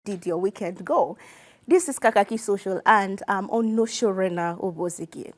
did your weekend go? This is Kakaaki Social and I'm on Noshorena Obozigi.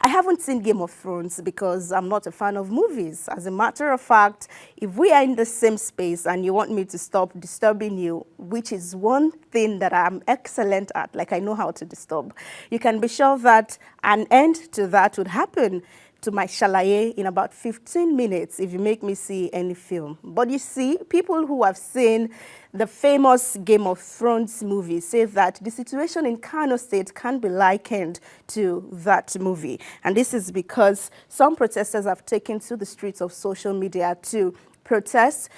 I haven't seen Game of Thrones because I'm not a fan of movies. As a matter of fact, if we are in the same space and you want me to stop disturbing you, which is one thing that I'm excellent at, like I know how to disturb, you can be sure that an end to that would happen to my shalaye in about 15 minutes if you make me see any film. But you see, people who have seen the famous Game of Thrones movie say that the situation in Kano State can be likened to that movie. And this is because some protesters have taken to the streets of social media to protest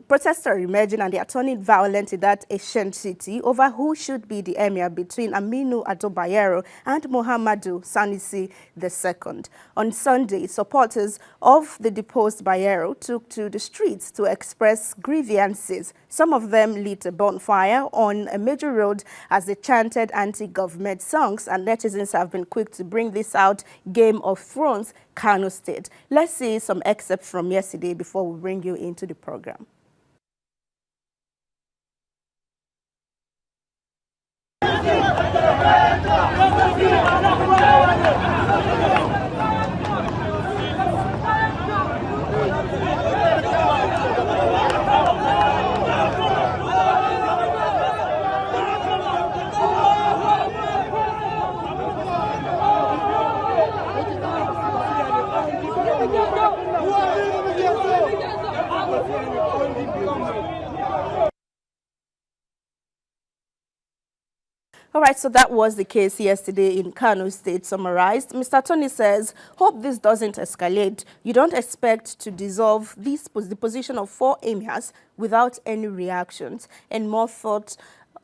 protests are emerging and they are turning violent in that ancient city over who should be the emir between Aminu Ado Bayero and Muhammadu Sanusi II. On Sunday, supporters of the deposed Bayero took to the streets to express grievances. Some of them lit a bonfire on a major road as they chanted anti-government songs, and netizens have been quick to bring this out. Game of Thrones, Kano State. Let's see some excerpts from yesterday before we bring you into the program. All right, so that was the case yesterday in Kano State summarized. Mr. Tony says, hope this doesn't escalate. You don't expect to dissolve the position of 4 emirs without any reactions. And more thought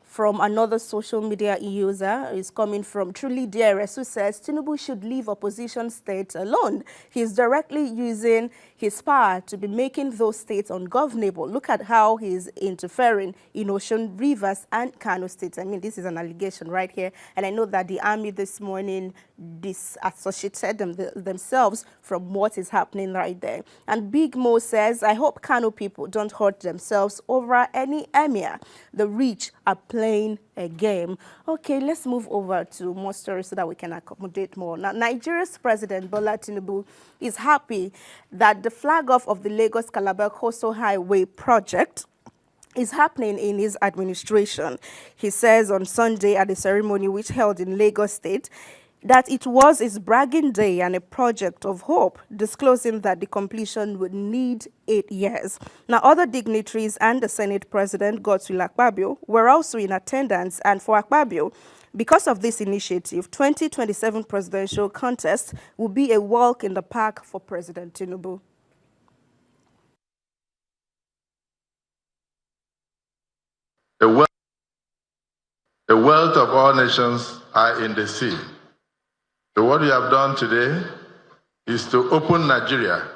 from another social media user is coming from Truly DRS, who says Tinubu should leave opposition states alone. He's directly using his power to be making those states ungovernable. Look at how he's interfering in Ocean Rivers and Kano State. I mean, this is an allegation right here. And I know that the army this morning disassociated themselves from what is happening right there. And Big Mo says, I hope Kano people don't hurt themselves over any emir. The rich are playing a game. Okay, let's move over to more stories so that we can accommodate more. Now, Nigeria's President Bola Tinubu is happy that the flag off of the Lagos-Calabar Coastal Highway project is happening in his administration. He says on Sunday at the ceremony which held in Lagos State that it was his bragging day and a project of hope, disclosing that the completion would need 8 years. Now, other dignitaries and the Senate President, Godswill Akpabio, were also in attendance, and for Akpabio, because of this initiative, 2027 presidential contest will be a walk in the park for President Tinubu. The wealth of all nations are in the sea. So what we have done today is to open Nigeria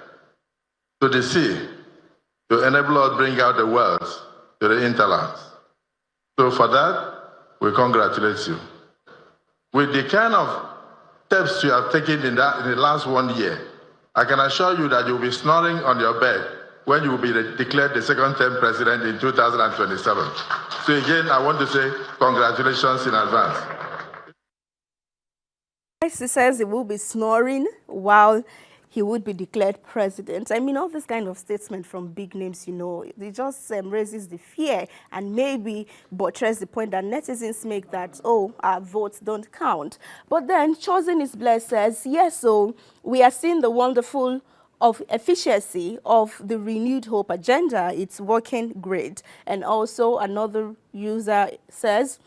to the sea to enable us to bring out the wealth to the hinterlands. So for that, we congratulate you. With the kind of steps you have taken in the last 1 year, I can assure you that you'll be snoring on your bed when you will be declared the second-term president in 2027. So again, I want to say congratulations in advance. He says he will be snoring while he would be declared president. I mean, all this kind of statement from big names, you know, it just raises the fear and maybe buttress the point that netizens make that, oh, our votes don't count. But then Chosen is Blessed says, yes, so we are seeing the wonderful of efficiency of the renewed hope agenda. It's working great. And also another user says,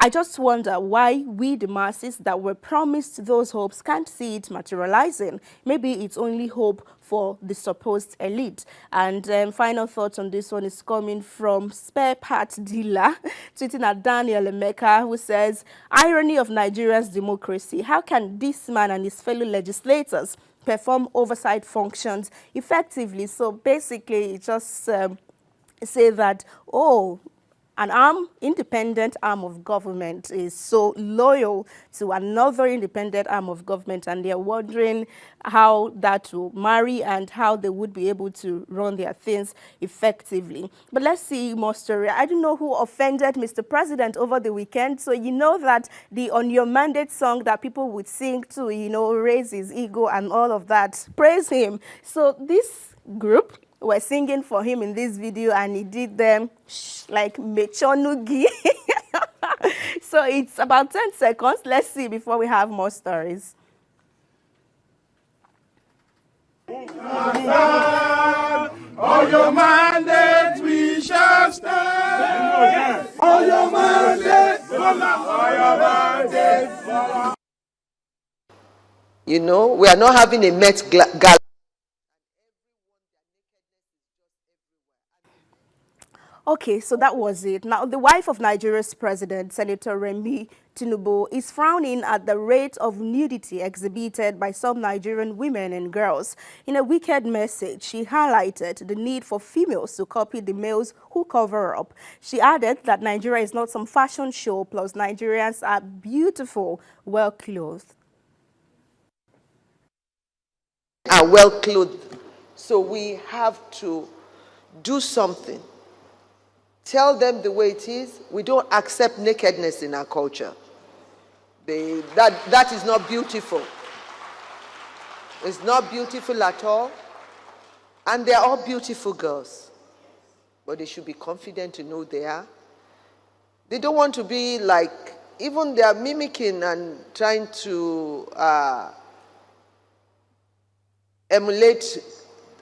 I just wonder why we, the masses that were promised those hopes, can't see it materializing. Maybe it's only hope for the supposed elite. And final thoughts on this one is coming from Spare Part Dealer, tweeting at Daniel Emeka, who says, irony of Nigeria's democracy. How can this man and his fellow legislators perform oversight functions effectively? So basically, it just say that, oh, an independent arm of government is so loyal to another independent arm of government, and they're wondering how that will marry and how they would be able to run their things effectively. But let's see more story. I don't know who offended Mr. President over the weekend. So you know that the On Your Mandate song that people would sing to, raise his ego and all of that, praise him. So this group were singing for him in this video, and he did them like mechonugi. So it's about 10 seconds. Let's see before we have more stories. On your mandate we shall stand. On your mandate, on your mandate. You know, we are not having a Met Gala. Okay, so that was it. Now, the wife of Nigeria's president, Senator Remi Tinubu, is frowning at the rate of nudity exhibited by some Nigerian women and girls. In a wicked message, she highlighted the need for females to copy the males who cover up. She added that Nigeria is not some fashion show, plus Nigerians are beautiful, well-clothed. Are well-clothed. So we have to do something. Tell them the way it is. We don't accept nakedness in our culture. That is not beautiful. It's not beautiful at all. And they're all beautiful girls. But they should be confident to know they are. They don't want to be like, even they are mimicking and trying to emulate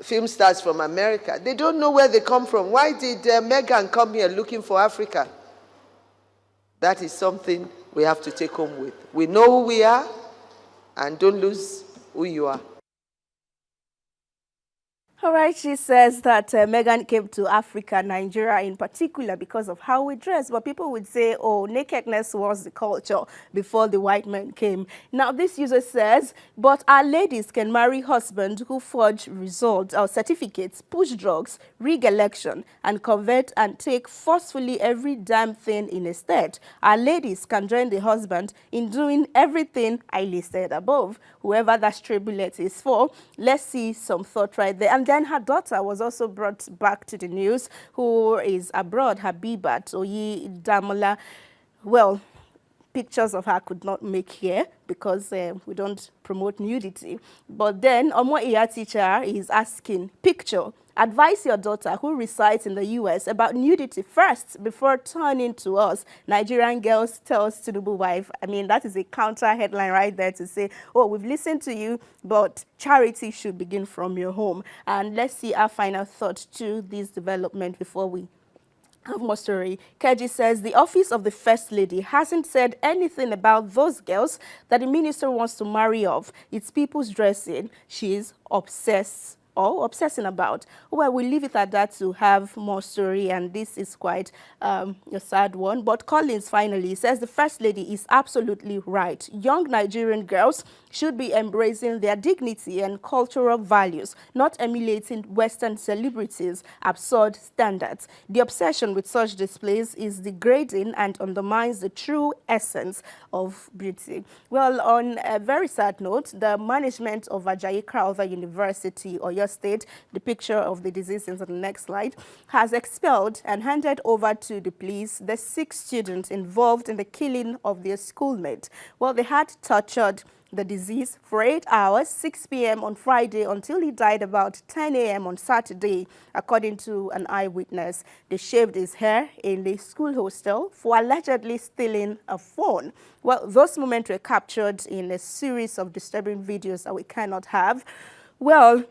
film stars from America. They don't know where they come from. Why did Meghan come here looking for Africa? That is something we have to take home with. We know who we are, and don't lose who you are. All right, she says that Meghan came to Africa, Nigeria in particular, because of how we dress. But people would say, oh, nakedness was the culture before the white men came. Now, this user says, but our ladies can marry husbands who forge results or certificates, push drugs, rig election, and convert and take forcefully every damn thing in a state. Our ladies can join the husband in doing everything I listed above. Whoever that stray bullet is for, let's see some thought right there. And then her daughter was also brought back to the news, who is abroad, Habibat Oyi Damola. Well, pictures of her could not make here because we don't promote nudity. But then Omo Iya teacher is asking, picture, advise your daughter who resides in the US about nudity first before turning to us. Nigerian girls tells Tinubu wife. I mean, that is a counter headline right there to say, oh, we've listened to you, but charity should begin from your home. And let's see our final thought to this development before we have more story. Keji says the office of the First Lady hasn't said anything about those girls that the minister wants to marry off. It's people's dressing she's obsessed or obsessing about. Well, we'll leave it at that to have more story, and this is quite a sad one. But Collins finally says the First Lady is absolutely right. Young Nigerian girls should be embracing their dignity and cultural values, not emulating Western celebrities' absurd standards. The obsession with such displays is degrading and undermines the true essence of beauty. Well, on a very sad note, the management of Ajayi Crowther University, Oyo State, the picture of the disease is on the next slide, has expelled and handed over to the police the 6 students involved in the killing of their schoolmate. Well, they had tortured the disease for 8 hours, 6 p.m. on Friday until he died about 10 a.m. on Saturday, according to an eyewitness. They shaved his hair in the school hostel for allegedly stealing a phone. Well, those moments were captured in a series of disturbing videos that we cannot have. Well,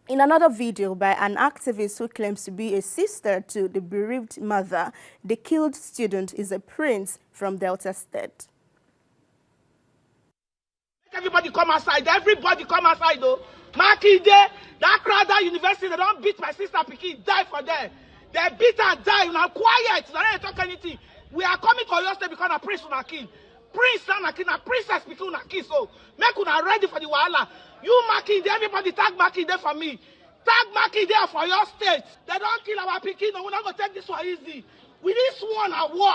in another video by an activist who claims to be a sister to the bereaved mother, the killed student is a prince from Delta State. Everybody come outside. Everybody come outside, though. Makinde, that Crowther University, they don't beat my sister Piki, die for them. They beat her, die. Now quiet. They don't talk anything. We are coming to your state because a prince una kill. Prince una kill, a princess Piki una kill. So make una ready for the wahala. You Makinde, everybody tag Makinde for me. Tag Makinde for your state. They don't kill our Piki. No, we're not gonna take this one easy. We need sworn at war.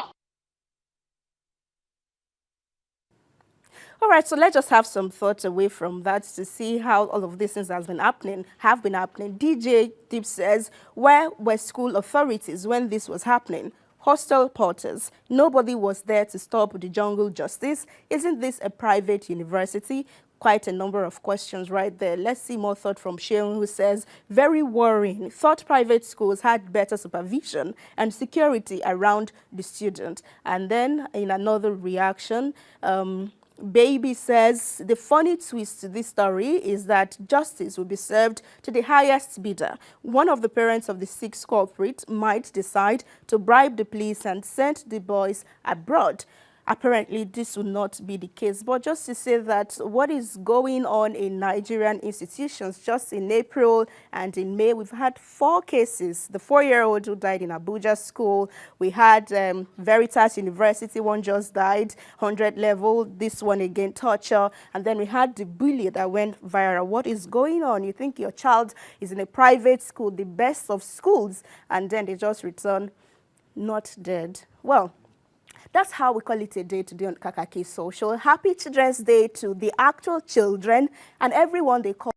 All right, so let's just have some thoughts away from that to see how all of these things have been happening. DJ Deep says, where were school authorities when this was happening? Hostel porters. Nobody was there to stop the jungle justice. Isn't this a private university? Quite a number of questions right there. Let's see more thought from Sheung, who says, very worrying. Thought private schools had better supervision and security around the student. And then in another reaction, Baby says, the funny twist to this story is that justice will be served to the highest bidder. One of the parents of the 6 culprits might decide to bribe the police and send the boys abroad. Apparently, this will not be the case. But just to say that what is going on in Nigerian institutions, just in April and in May, we've had 4 cases. The 4-year-old who died in Abuja school. We had Veritas University, one just died, 100 level. This one again, torture. And then we had the bully that went viral. What is going on? You think your child is in a private school, the best of schools, and then they just return not dead. Well, that's how we call it a day today on Kakaaki Social. Happy Children's Day to the actual children and everyone they call.